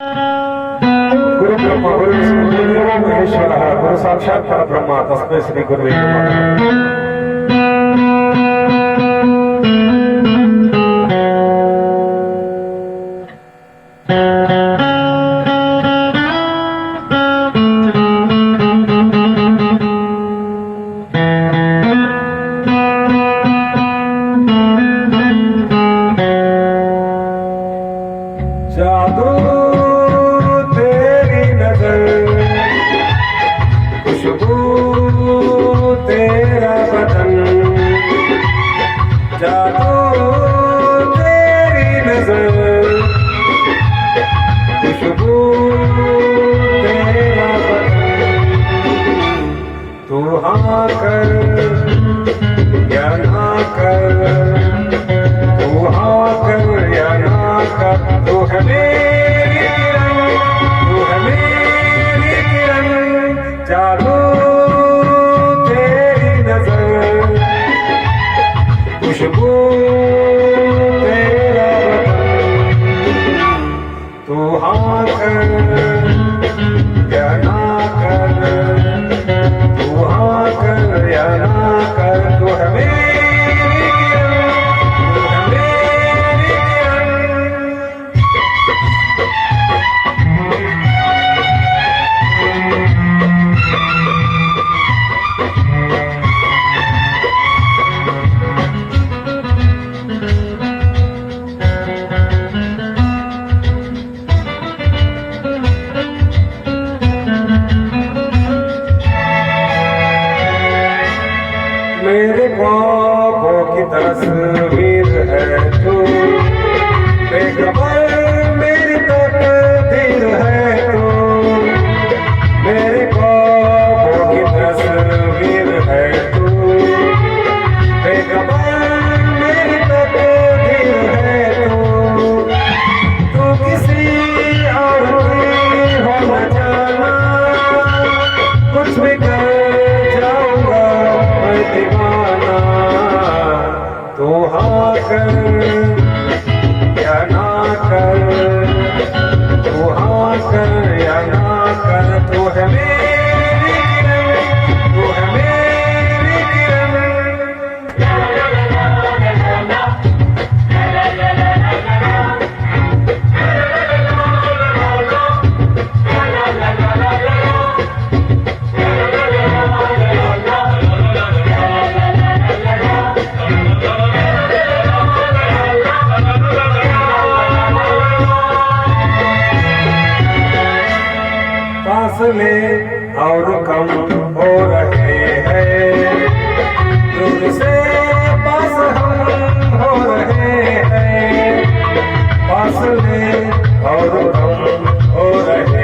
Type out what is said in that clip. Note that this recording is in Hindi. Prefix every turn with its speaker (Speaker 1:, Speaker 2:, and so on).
Speaker 1: गुरु ब्रह्मा गुरु विष्णु गुरुदेवो महेश्वरः गुरु साक्षात् परब्रह्म तस्मै श्री गुरुवे नमः। जादू तेरी नजर, खुशबू तेरा बदन, जादू तेरी नजर, खुशबू तेरा बदन, तू हाँ कर या ना कर, तू हाँ कर या ना कर, तू है मेरी किरण, तू है मेरी किरण, जादू तेरी नजर, खुशबू तेरा बदन, तू हाँ कर या ना कर, तू हाँ कर या ना कर, तू है मेरी मेरे ख्वाबों की तस्वीर है तू, बेखबर मेरी तकदीर है तू, मेरे ख्वाबों की तस्वीर है तू, बेखबर मेरी तकदीर है तू, तू किसी और की हो न जाना, कुछ भी कर जाऊंगा मैं दीवाना, तू हाँ कर या ना कर, तू हाँ कर या ना कर, तू है मेरी किरण, तू है मेरी किरण। फासले और कम हो रहे हैं, दूर से पास हम हो रहे हैं, फासले और कम हो रहे